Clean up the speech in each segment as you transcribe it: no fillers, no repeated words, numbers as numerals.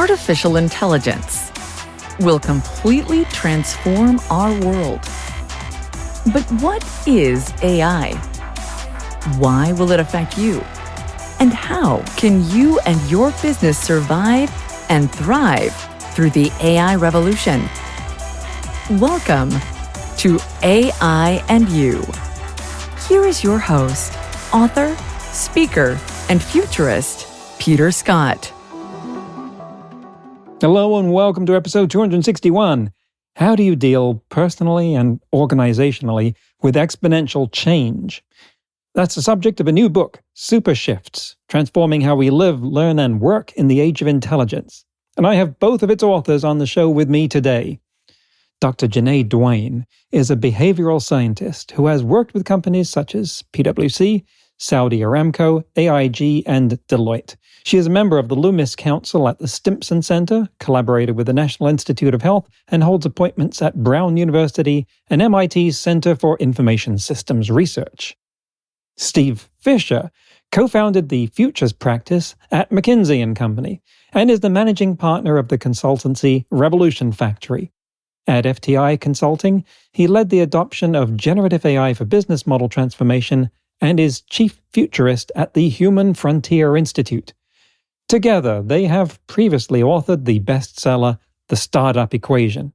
artificial intelligence will completely transform our world. But what is AI? Why will it affect you? And how can you and your business survive and thrive through the AI revolution? Welcome to AI and You. Here is your host, author, speaker, and futurist, Peter Scott. Hello and welcome to episode 261. How do you deal personally and organizationally with exponential change? That's the subject of a new book, Super Shifts, Transforming How We Live, Learn, and Work in the Age of Intelligence. And I have both of its authors on the show with me today. Dr. Ja-Nae Duane is a behavioral scientist who has worked with companies such as PwC, Saudi Aramco, AIG, and Deloitte. She is a member of the Loomis Council at the Stimson Center, collaborated with the National Institute of Health, and holds appointments at Brown University and MIT's Center for Information Systems Research. Steve Fisher co-founded the Futures practice at McKinsey & Company and is the managing partner of the consultancy Revolution Factory. At FTI Consulting, he led the adoption of generative AI for business model transformation and is chief futurist at the Human Frontier Institute. Together, they have previously authored the bestseller, The Startup Equation.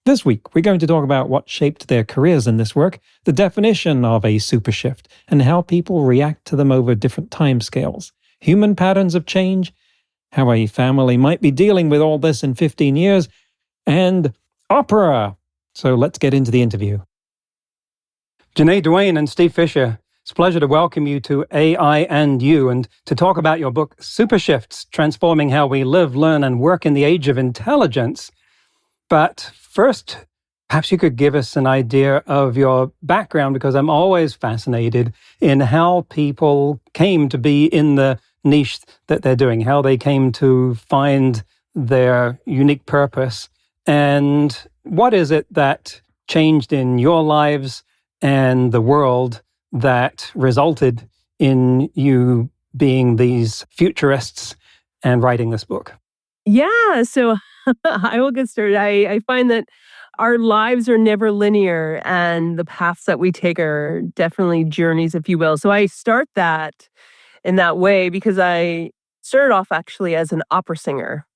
This week, we're going to talk about what shaped their careers in this work, the definition of a super shift, and how people react to them over different timescales, human patterns of change, how a family might be dealing with all this in 15 years, and opera. So let's get into the interview. Ja-Nae Duane and Steve Fisher, it's a pleasure to welcome you to AI and You and to talk about your book, Super Shifts, Transforming How We Live, Learn, and Work in the Age of Intelligence. But first, perhaps you could give us an idea of your background, because I'm always fascinated in how people came to be in the niche that they're doing, how they came to find their unique purpose. And what is it that changed in your lives and the world that resulted in you being these futurists and writing this book? Yeah, so I will get started. I find that our lives are never linear, and the paths that we take are definitely journeys, if you will. So I start that in that way because I started off actually as an opera singer.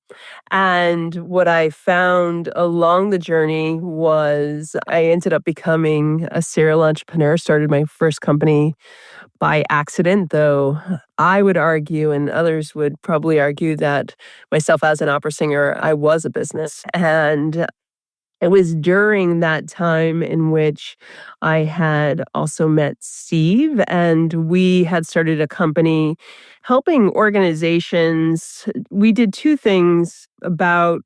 And what I found along the journey was I ended up becoming a serial entrepreneur, started my first company by accident, though I would argue, and others would probably argue, that myself as an opera singer, I was a business. And it was during that time in which I had also met Steve, and we had started a company helping organizations. We did two things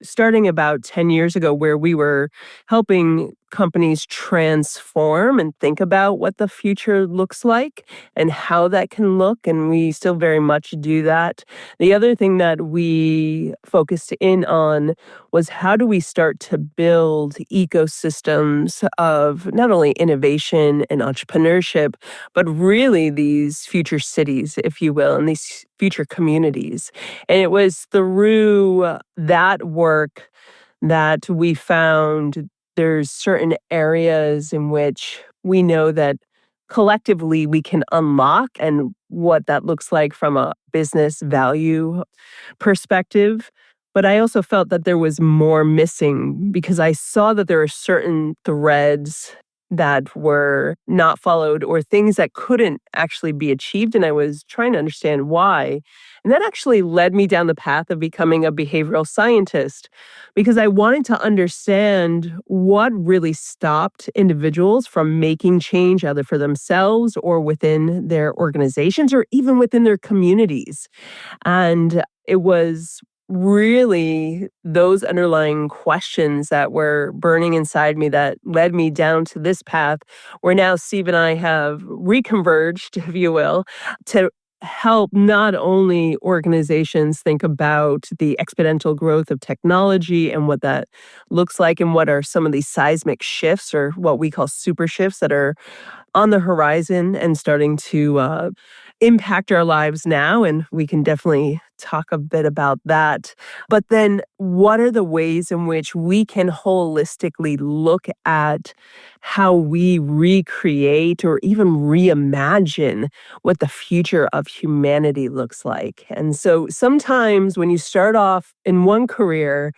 starting about 10 years ago, where we were helping companies transform and think about what the future looks like and how that can look. And we still very much do that. The other thing that we focused in on was how do we start to build ecosystems of not only innovation and entrepreneurship, but really these future cities, if you will, and these future communities. And it was through that work that we found there's certain areas in which we know that collectively we can unlock, and what that looks like from a business value perspective. But I also felt that there was more missing because I saw that there are certain threads that were not followed or things that couldn't actually be achieved. And I was trying to understand why. And that actually led me down the path of becoming a behavioral scientist because I wanted to understand what really stopped individuals from making change, either for themselves or within their organizations or even within their communities. And it was really those underlying questions that were burning inside me that led me down to this path where now Steve and I have reconverged, if you will, to help not only organizations think about the exponential growth of technology and what that looks like and what are some of these seismic shifts or what we call super shifts that are on the horizon and starting to impact our lives now. And we can definitely talk a bit about that. But then what are the ways in which we can holistically look at how we recreate or even reimagine what the future of humanity looks like? And so sometimes when you start off in one career,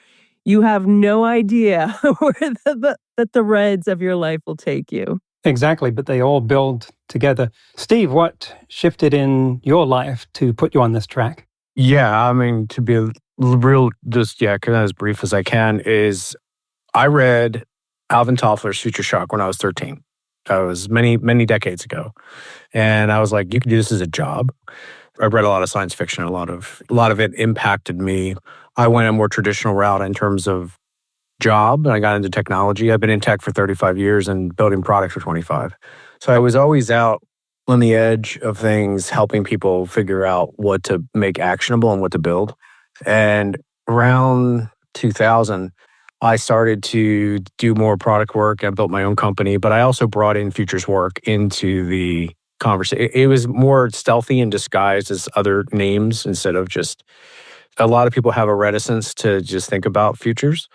you have no idea where the threads of your life will take you. Exactly, but they all build together. Steve, what shifted in your life to put you on this track? Yeah, I mean, to be real, just, kind of as brief as I can, is I read Alvin Toffler's Future Shock when I was 13. That was many, many decades ago. And I was like, you can do this as a job. I read a lot of science fiction. A lot of it impacted me. I went a more traditional route in terms of job, and I got into technology. I've been in tech for 35 years and building products for 25. So I was always out on the edge of things, helping people figure out what to make actionable and what to build. And around 2000, I started to do more product work. I built my own company, but I also brought in futures work into the conversation. It was more stealthy and disguised as other names instead of just, a lot of people have a reticence to just think about futures.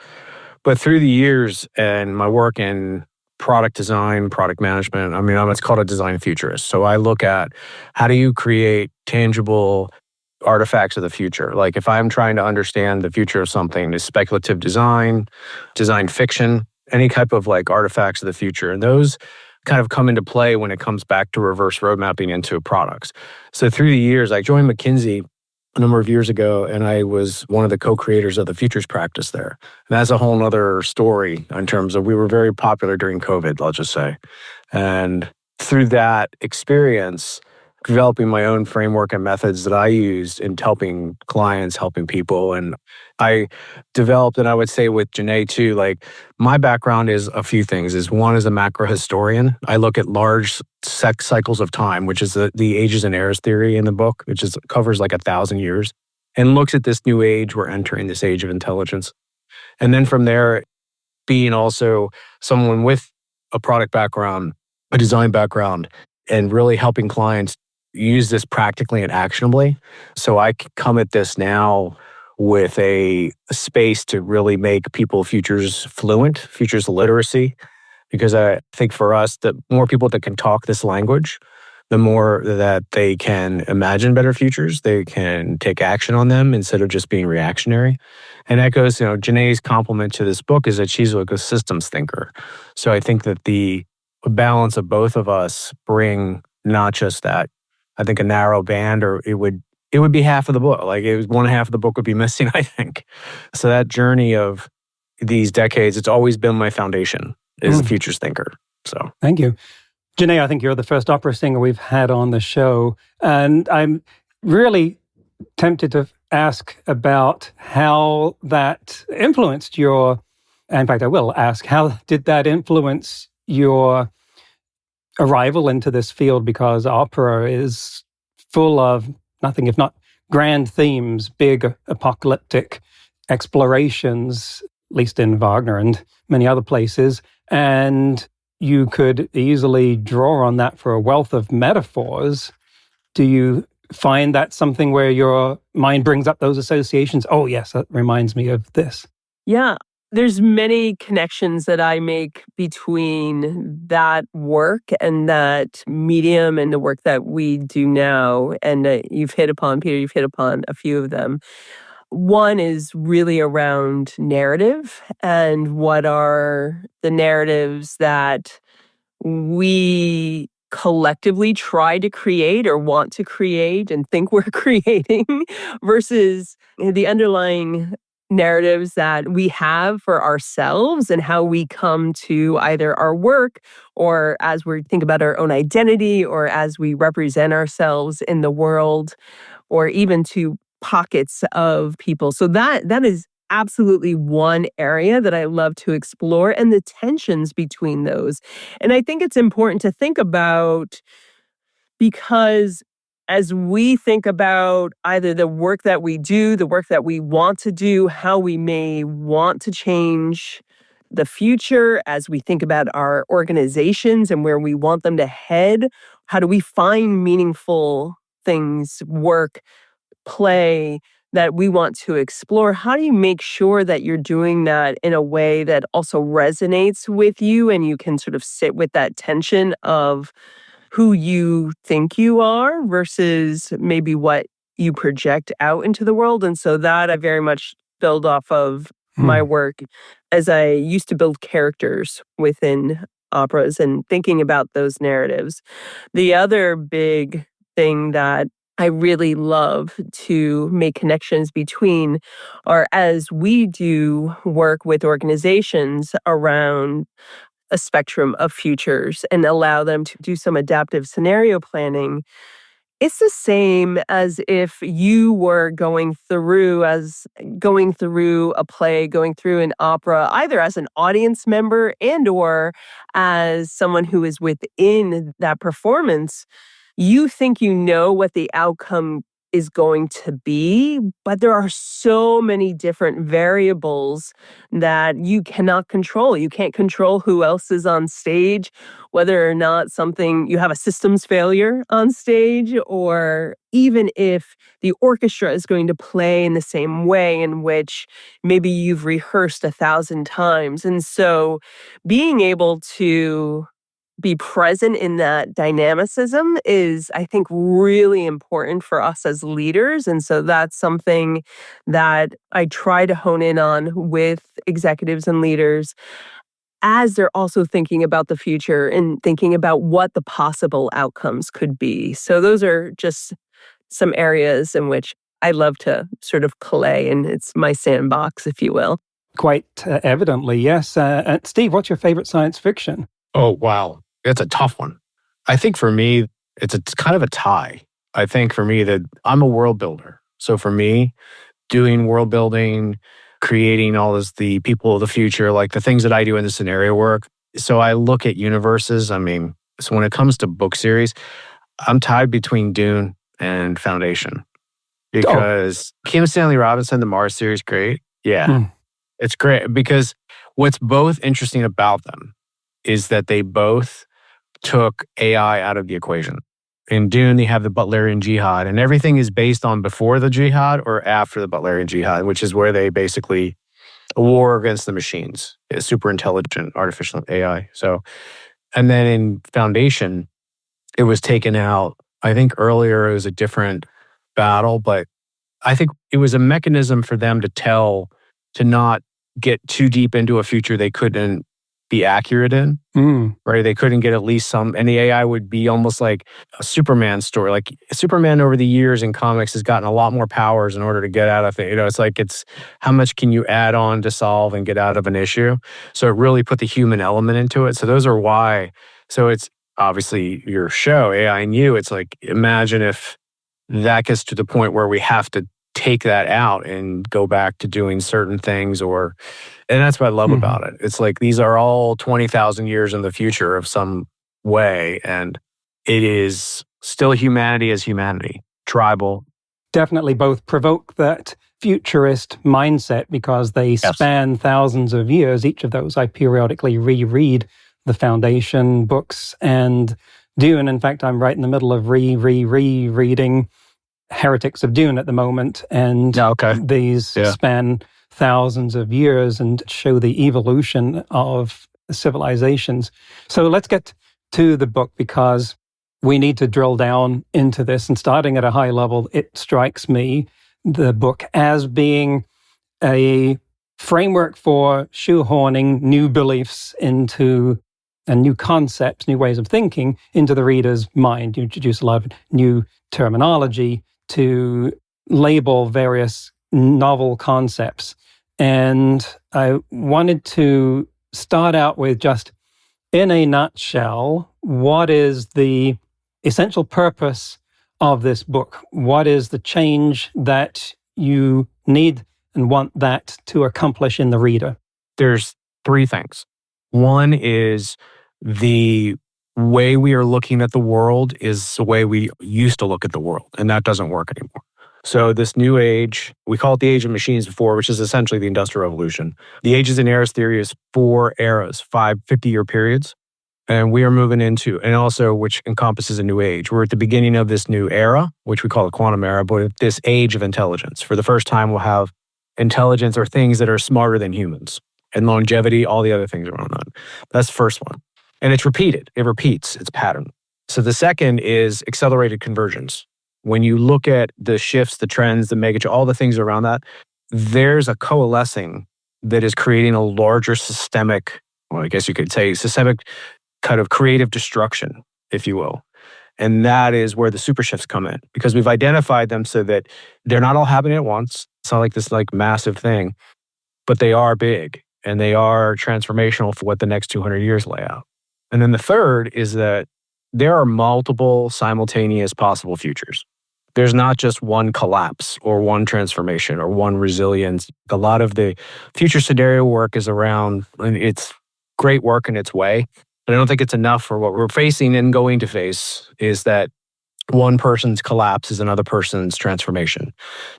But through the years and my work in product design, product management, I mean, it's called a design futurist. So I look at how do you create tangible artifacts of the future? Like if I'm trying to understand the future of something, is speculative design, design fiction, any type of like artifacts of the future. And those kind of come into play when it comes back to reverse road mapping into products. So through the years, I joined McKinsey a number of years ago, and I was one of the co-creators of the futures practice there. And that's a whole nother story in terms of, we were very popular during COVID, I'll just say. And through that experience, developing my own framework and methods that I used in helping clients, helping people. And I developed, and I would say with Ja-Nae too, like my background is a few things. Is one is a macro historian. I look at large cycles of time, which is the ages and eras theory in the book, which covers like 1,000 years and looks at this new age. We're entering this age of intelligence. And then from there, being also someone with a product background, a design background, and really helping clients use this practically and actionably. So I come at this now with a space to really make people futures fluent, futures literacy, because I think for us, the more people that can talk this language, the more that they can imagine better futures, they can take action on them instead of just being reactionary. And that goes, Ja-Nae's compliment to this book is that she's like a systems thinker. So I think that the balance of both of us bring not just that, I think a narrow band, or it would be half of the book. Like it was one half of the book would be missing, I think. So that journey of these decades, it's always been my foundation, is a futures thinker. So thank you. Ja-Nae, I think you're the first opera singer we've had on the show. And I'm really tempted to ask about how that influenced in fact, I will ask, how did that influence your arrival into this field? Because opera is full of nothing if not grand themes, big apocalyptic explorations, at least in Wagner and many other places. And you could easily draw on that for a wealth of metaphors. Do you find that something where your mind brings up those associations? Oh, yes, that reminds me of this. Yeah. There's many connections that I make between that work and that medium and the work that we do now. And you've hit upon a few of them. One is really around narrative and what are the narratives that we collectively try to create or want to create and think we're creating versus the underlying narratives that we have for ourselves and how we come to either our work or as we think about our own identity or as we represent ourselves in the world or even to pockets of people. So that is absolutely one area that I love to explore and the tensions between those. And I think it's important to think about because as we think about either the work that we do, the work that we want to do, how we may want to change the future, as we think about our organizations and where we want them to head, how do we find meaningful things, work, play, that we want to explore. How do you make sure that you're doing that in a way that also resonates with you and you can sort of sit with that tension of who you think you are versus maybe what you project out into the world? And so that I very much build off of my work as I used to build characters within operas and thinking about those narratives. The other big thing that I really love to make connections between are as we do work with organizations around a spectrum of futures and allow them to do some adaptive scenario planning. It's the same as if you were going through a play, going through an opera, either as an audience member and or as someone who is within that performance. You think you know what the outcome is going to be, but there are so many different variables that you cannot control. You can't control who else is on stage, whether or not you have a systems failure on stage, or even if the orchestra is going to play in the same way in which maybe you've rehearsed 1,000 times. And so being able to be present in that dynamicism is, I think, really important for us as leaders. And so that's something that I try to hone in on with executives and leaders as they're also thinking about the future and thinking about what the possible outcomes could be. So those are just some areas in which I love to sort of play, and it's my sandbox, if you will. Quite evidently, yes. Steve, what's your favorite science fiction? Oh, wow. It's a tough one. I think for me, it's kind of a tie. I think for me that I'm a world builder. So for me, doing world building, creating all this, the people of the future, like the things that I do in the scenario work. So I look at universes. I mean, so when it comes to book series, I'm tied between Dune and Foundation because Kim Stanley Robinson, the Mars series, great. Yeah, it's great because what's both interesting about them is that they both took AI out of the equation. In Dune, they have the Butlerian Jihad, and everything is based on before the Jihad or after the Butlerian Jihad, which is where they basically a war against the machines, super intelligent artificial AI. So, and then in Foundation, it was taken out. I think earlier it was a different battle, but I think it was a mechanism for them to not get too deep into a future they couldn't be accurate in, right? They couldn't get at least some, and the AI would be almost like a Superman story. Like Superman over the years in comics has gotten a lot more powers in order to get out of it. It's how much can you add on to solve and get out of an issue? So it really put the human element into it. So those are why. So it's obviously your show, AI and You. It's like, imagine if that gets to the point where we have to take that out and go back to doing certain things and that's what I love about it. It's like these are all 20,000 years in the future of some way, and it is still humanity as humanity, tribal. Definitely both provoke that futurist mindset because they span thousands of years. Each of those I periodically reread the Foundation books and Dune. In fact, I'm right in the middle of rereading Heretics of Dune at the moment, and these span thousands of years and show the evolution of civilizations. So let's get to the book because we need to drill down into this. And starting at a high level, it strikes me, the book, as being a framework for shoehorning new beliefs into and new concepts, new ways of thinking into the reader's mind. You introduce a lot of new terminology to label various novel concepts. And I wanted to start out with just, in a nutshell, what is the essential purpose of this book? What is the change that you need and want that to accomplish in the reader? There's three things. One is the way we are looking at the world is the way we used to look at the world, and that doesn't work anymore. So this new age, we call it the age of machines before, which is essentially the Industrial Revolution. The ages and eras theory is 4 eras, 50-year periods. And we are moving into, and also which encompasses a new age. We're at the beginning of this new era, which we call the quantum era, but this age of intelligence. For the first time, we'll have intelligence or things that are smarter than humans, and longevity, all the other things are going on. That's the first one. And it's repeated. It repeats its pattern. So the second is accelerated convergence. When you look at the shifts, the trends, the megatrends, all the things around that, there's a coalescing that is creating a larger systemic, well, I guess you could say systemic kind of creative destruction, if you will. And that is where the super shifts come in, because we've identified them so that they're not all happening at once. It's not like this like massive thing, but they are big and they are transformational for what the next 200 years lay out. And then the third is that there are multiple simultaneous possible futures. There's not just one collapse or one transformation or one resilience. A lot of the future scenario work is around, and it's great work in its way, but I don't think it's enough for what we're facing and going to face, is that one person's collapse is another person's transformation.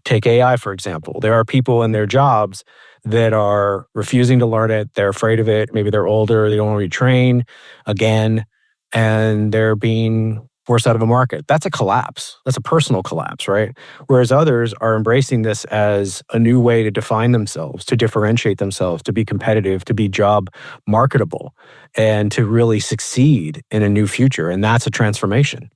Take AI, for example. There are people in their jobs that are refusing to learn it. They're afraid of it. Maybe they're older. They don't want to retrain again, and they're being forced out of a market. That's a collapse. That's a personal collapse, right? Whereas others are embracing this as a new way to define themselves, to differentiate themselves, to be competitive, to be job marketable, and to really succeed in a new future. And that's a transformation.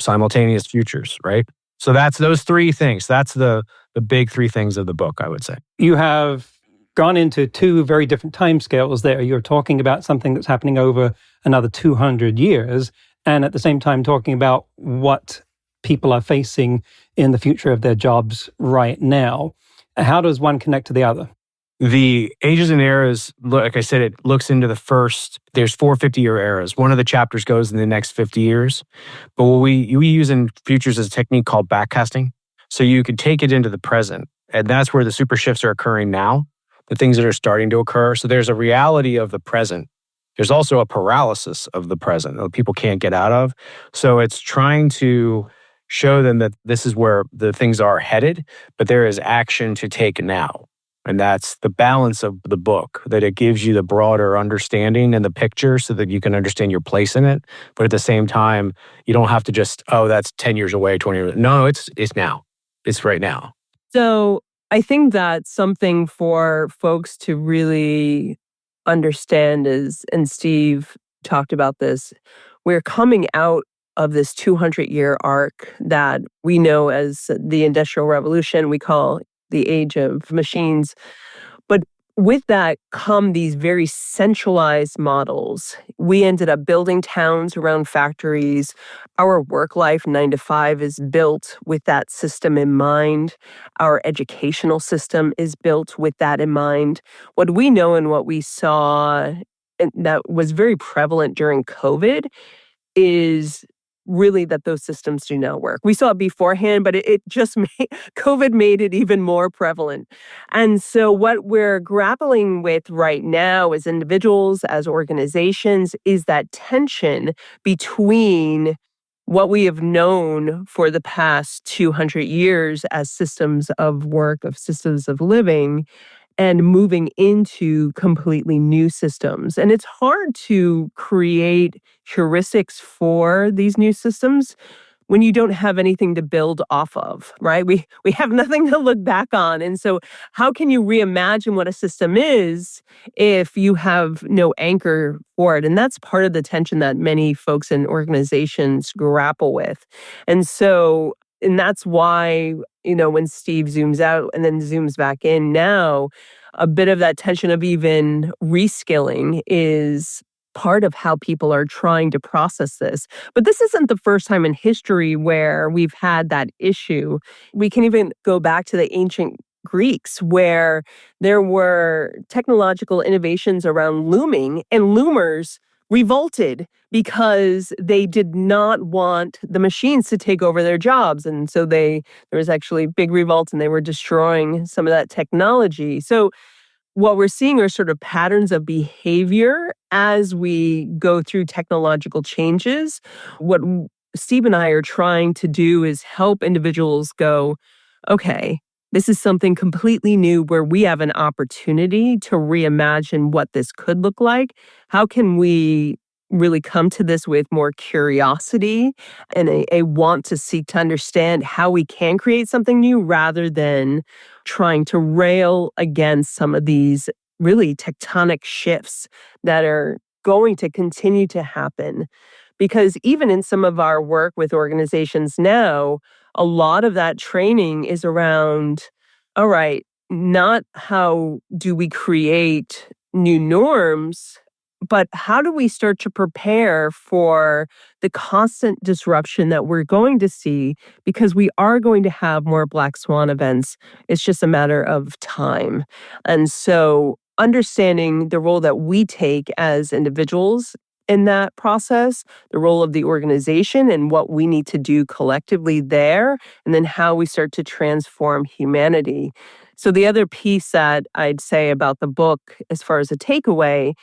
Simultaneous futures, right? So that's those three things. That's the big three things of the book, I would say. You have gone into two very different timescales there. You're talking about something that's happening over another 200 years, and at the same time talking about what people are facing in the future of their jobs right now. How does one connect to the other? The ages and eras, like I said, it looks into the first, there's 4 50-year eras. One of the chapters goes in the next 50 years. But what we use in futures is a technique called backcasting. So you could take it into the present. And that's where the super shifts are occurring now, the things that are starting to occur. So there's a reality of the present. There's also a paralysis of the present that people can't get out of. So it's trying to show them that this is where the things are headed, but there is action to take now. And that's the balance of the book, that it gives you the broader understanding and the picture so that you can understand your place in it. But at the same time, you don't have to just, oh, that's 10 years away, 20 years. No, it's now. It's right now. So I think that's something for folks to really understand is, and Steve talked about this, we're coming out of this 200-year arc that we know as the Industrial Revolution, we call the age of machines. But with that come these very centralized models. We ended up building towns around factories. Our work life, 9 to 5, is built with that system in mind. Our educational system is built with that in mind. What we know and what we saw, and that was very prevalent during COVID, is really that those systems do not work. We saw it beforehand, but it just made, COVID made it even more prevalent. And so what we're grappling with right now as individuals, as organizations, is that tension between what we have known for the past 200 years as systems of work, of systems of living, and moving into completely new systems. And it's hard to create heuristics for these new systems when you don't have anything to build off of, right? We have nothing to look back on. And so how can you reimagine what a system is if you have no anchor for it? And that's part of the tension that many folks and organizations grapple with. And that's why, when Steve zooms out and then zooms back in now, a bit of that tension of even reskilling is part of how people are trying to process this. But this isn't the first time in history where we've had that issue. We can even go back to the ancient Greeks, where there were technological innovations around looming, and loomers revolted because they did not want the machines to take over their jobs. And so there was actually big revolt, and they were destroying some of that technology. So what we're seeing are sort of patterns of behavior as we go through technological changes. What Steve and I are trying to do is help individuals go, okay, this is something completely new where we have an opportunity to reimagine what this could look like. How can we really come to this with more curiosity and a want to seek to understand how we can create something new rather than trying to rail against some of these really tectonic shifts that are going to continue to happen. Because even in some of our work with organizations now, a lot of that training is around, all right, not how do we create new norms, but how do we start to prepare for the constant disruption that we're going to see because we are going to have more black swan events. It's just a matter of time. And so understanding the role that we take as individuals in that process, the role of the organization and what we need to do collectively there, and then how we start to transform humanity. So the other piece that I'd say about the book, as far as a takeaway,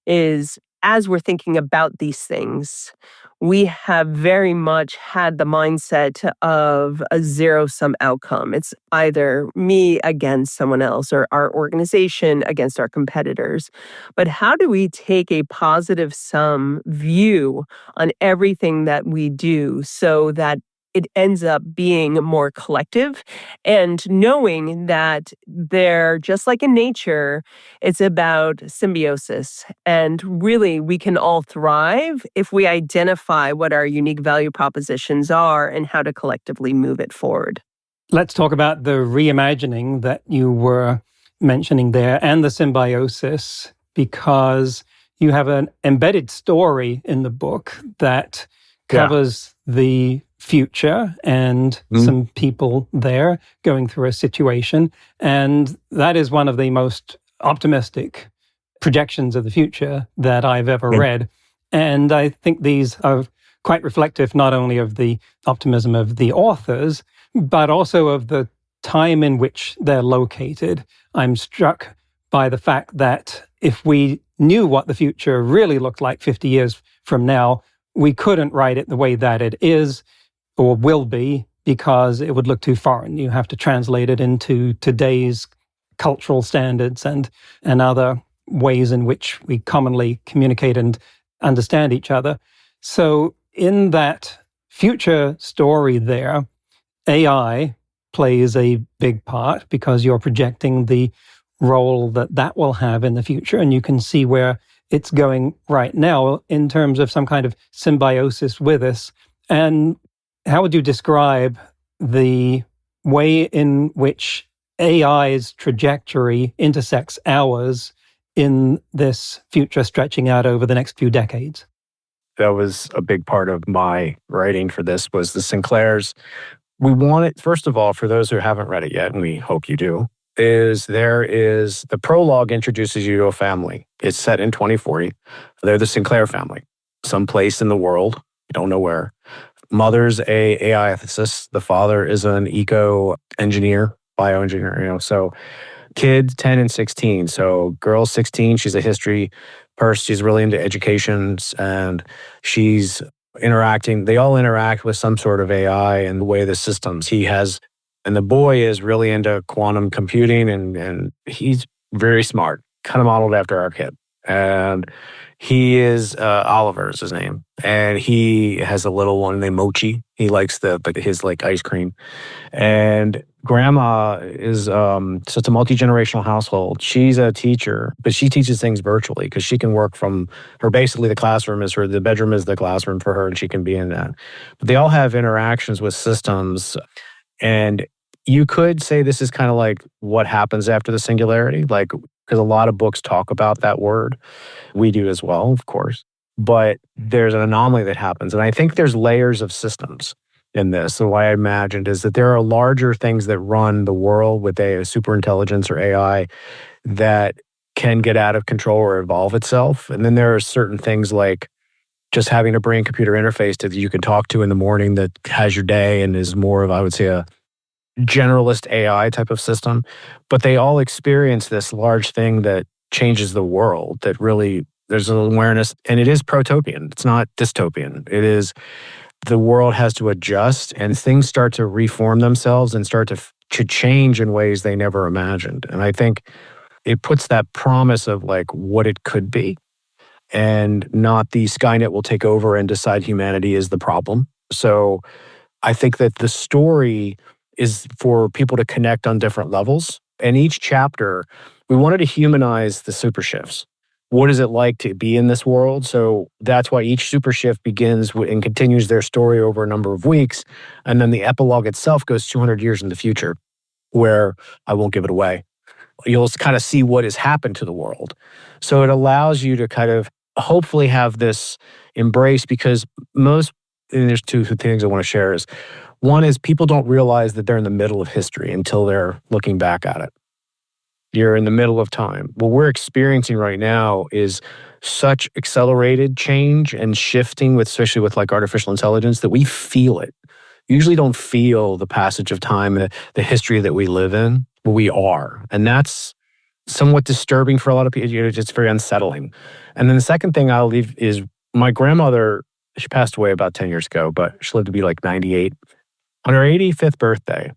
is as we're thinking about these things, we have very much had the mindset of a zero-sum outcome. It's either me against someone else or our organization against our competitors. But how do we take a positive sum view on everything that we do so that it ends up being more collective and knowing that they're just like in nature, it's about symbiosis. And really, we can all thrive if we identify what our unique value propositions are and how to collectively move it forward. Let's talk about the reimagining that you were mentioning there and the symbiosis, because you have an embedded story in the book that covers the future and some people there going through a situation. And that is one of the most optimistic projections of the future that I've ever read. And I think these are quite reflective not only of the optimism of the authors, but also of the time in which they're located. I'm struck by the fact that if we knew what the future really looked like 50 years from now, we couldn't write it the way that it is or will be, because it would look too foreign. You have to translate it into today's cultural standards and other ways in which we commonly communicate and understand each other. So in that future story there, AI plays a big part because you're projecting the role that that will have in the future, and you can see where it's going right now in terms of some kind of symbiosis with us. And how would you describe the way in which AI's trajectory intersects ours in this future stretching out over the next few decades? That was a big part of my writing for this, was the Sinclairs. We want it, first of all, for those who haven't read it yet, and we hope you do, is the prologue introduces you to a family. It's set in 2040. They're the Sinclair family, someplace in the world. We don't know where. Mother's a AI ethicist. The father is an eco-engineer, bioengineer, so kids 10 and 16. So girl 16, she's a history person. She's really into education and she's interacting. They all interact with some sort of AI and the way the systems and the boy is really into quantum computing and he's very smart, kind of modeled after our kid. And he is, Oliver is his name. And he has a little one named Mochi. He likes his ice cream. And grandma is, so it's a multi-generational household. She's a teacher, but she teaches things virtually because she can work from her. Basically, the bedroom is the classroom for her and she can be in that. But they all have interactions with systems. And you could say this is kind of like what happens after the singularity, because a lot of books talk about that word. We do as well, of course. But there's an anomaly that happens. And I think there's layers of systems in this. So what I imagined is that there are larger things that run the world with a superintelligence or AI that can get out of control or evolve itself. And then there are certain things like just having a brain-computer interface that you can talk to in the morning that has your day and is more of, I would say, a generalist AI type of system. But they all experience this large thing that changes the world, that really there's an awareness, and it is protopian. It's not dystopian. It is, the world has to adjust and things start to reform themselves and start to change in ways they never imagined. And I think it puts that promise of what it could be. and not the Skynet will take over and decide humanity is the problem. So I think that the story is for people to connect on different levels. And each chapter, we wanted to humanize the super shifts. What is it like to be in this world? So that's why each super shift begins and continues their story over a number of weeks. And then the epilogue itself goes 200 years in the future, where I won't give it away. You'll kind of see what has happened to the world. So it allows you to kind of hopefully have this embrace, because and there's two things I want to share is, one is people don't realize that they're in the middle of history until they're looking back at it. You're in the middle of time. What we're experiencing right now is such accelerated change and shifting, especially with like artificial intelligence, that we feel it. You usually don't feel the passage of time, the history that we live in, but we are. And that's somewhat disturbing for a lot of people. It's just very unsettling. And then the second thing I'll leave is my grandmother, she passed away about 10 years ago, but she lived to be like 98. On her 85th birthday,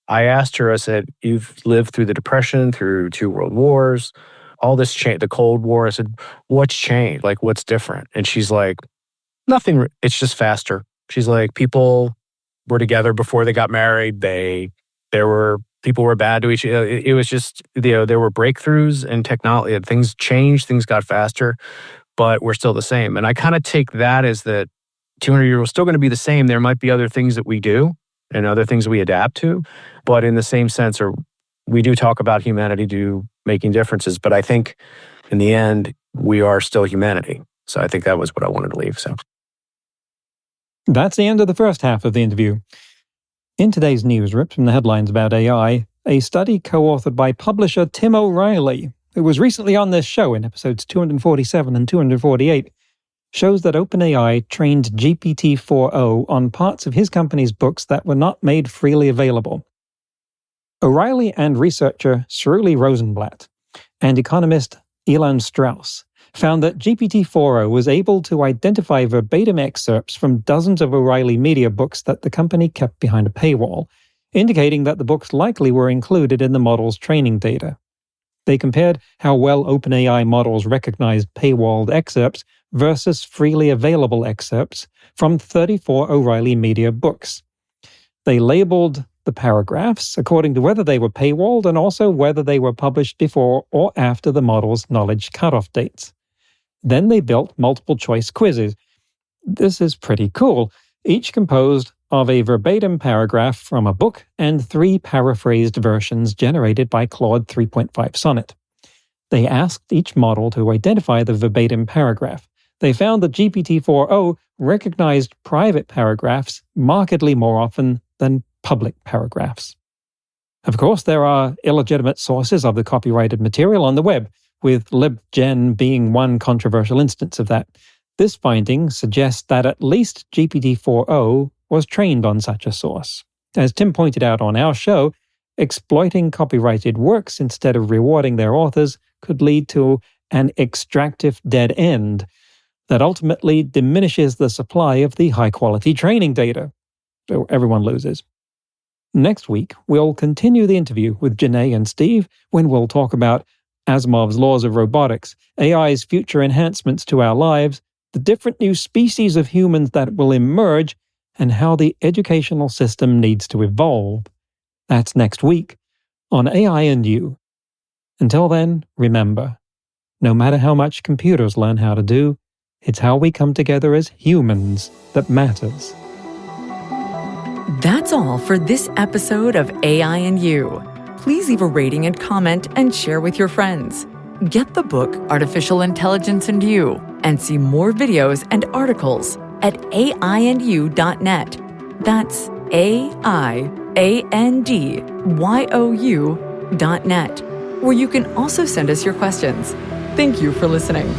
I asked her, I said, you've lived through the Depression, through 2 world wars, all this change, the Cold War. I said, what's changed? Like, what's different? And she's like, nothing. It's just faster. She's like, people were together before they got married. People were bad to each other. It was just, there were breakthroughs in technology. Things changed, things got faster, but we're still the same. And I kind of take that as that 200 years, we're still going to be the same. There might be other things that we do and other things we adapt to, but in the same sense, or we do talk about humanity making differences, but I think in the end, we are still humanity. So I think that was what I wanted to leave. So that's the end of the first half of the interview. In today's news, ripped from the headlines about AI, a study co-authored by publisher Tim O'Reilly, who was recently on this show in episodes 247 and 248, shows that OpenAI trained GPT-4o on parts of his company's books that were not made freely available. O'Reilly and researcher Shirley Rosenblatt and economist Elon Strauss found that GPT-4o was able to identify verbatim excerpts from dozens of O'Reilly media books that the company kept behind a paywall, indicating that the books likely were included in the model's training data. They compared how well OpenAI models recognized paywalled excerpts versus freely available excerpts from 34 O'Reilly media books. They labeled the paragraphs according to whether they were paywalled and also whether they were published before or after the model's knowledge cutoff dates. Then they built multiple choice quizzes. This is pretty cool, each composed of a verbatim paragraph from a book and 3 paraphrased versions generated by Claude 3.5 Sonnet. They asked each model to identify the verbatim paragraph. They found that GPT-4o recognized private paragraphs markedly more often than public paragraphs. Of course, there are illegitimate sources of the copyrighted material on the web, with LibGen being one controversial instance of that. This finding suggests that at least GPT-4o was trained on such a source. As Tim pointed out on our show, exploiting copyrighted works instead of rewarding their authors could lead to an extractive dead end that ultimately diminishes the supply of the high-quality training data. So everyone loses. Next week, we'll continue the interview with Ja-Nae and Steve when we'll talk about Asimov's laws of robotics, AI's future enhancements to our lives, the different new species of humans that will emerge, and how the educational system needs to evolve. That's next week on AI and You. Until then, remember, no matter how much computers learn how to do, it's how we come together as humans that matters. That's all for this episode of AI and You. Please leave a rating and comment and share with your friends. Get the book Artificial Intelligence and You and see more videos and articles at aiandyou.net. That's aiandyou.net, where you can also send us your questions. Thank you for listening.